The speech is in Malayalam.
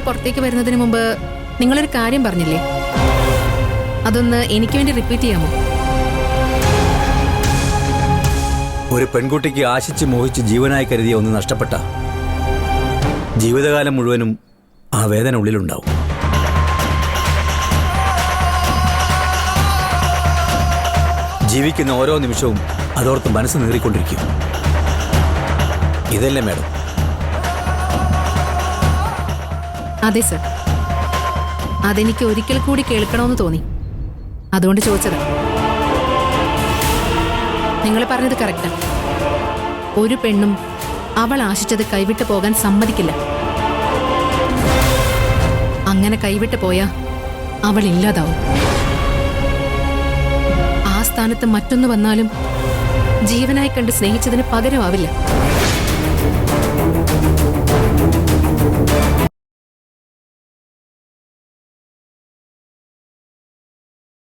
പുറത്തേക്ക് വരുന്നതിന് മുമ്പ് നിങ്ങളൊരു കാര്യം പറഞ്ഞില്ലേ? അതൊന്ന് എനിക്ക് വേണ്ടി റിപ്പീറ്റ് ചെയ്യാമോ? ഒരു പെൺകുട്ടിക്ക് ആശിച്ച് മോഹിച്ച് ജീവനായി കരുതിയ ഒന്ന് നഷ്ടപ്പെട്ട ജീവിതകാലം മുഴുവനും ആ വേദന ഉള്ളിലുണ്ടാവും. ജീവിക്കുന്ന ഓരോ നിമിഷവും അതോർത്ത് മനസ്സ് നീറിക്കൊണ്ടിരിക്കും. ഇതല്ലേ മാഡം? അതെ സർ, അതെനിക്ക് ഒരിക്കൽ കൂടി കേൾക്കണമെന്ന് തോന്നി, അതുകൊണ്ട് ചോദിച്ചതാ. നിങ്ങൾ പറഞ്ഞത് കറക്റ്റാ. ഒരു പെണ്ണും അവൾ ആശിച്ചത് കൈവിട്ട് പോകാൻ സമ്മതിക്കില്ല. അങ്ങനെ കൈവിട്ട് പോയാ അവൾ ഇല്ലാതാവും. ആ സ്ഥാനത്ത് മറ്റൊന്ന് വന്നാലും ജീവനായി കണ്ട് സ്നേഹിച്ചതിന് പകരമാവില്ല.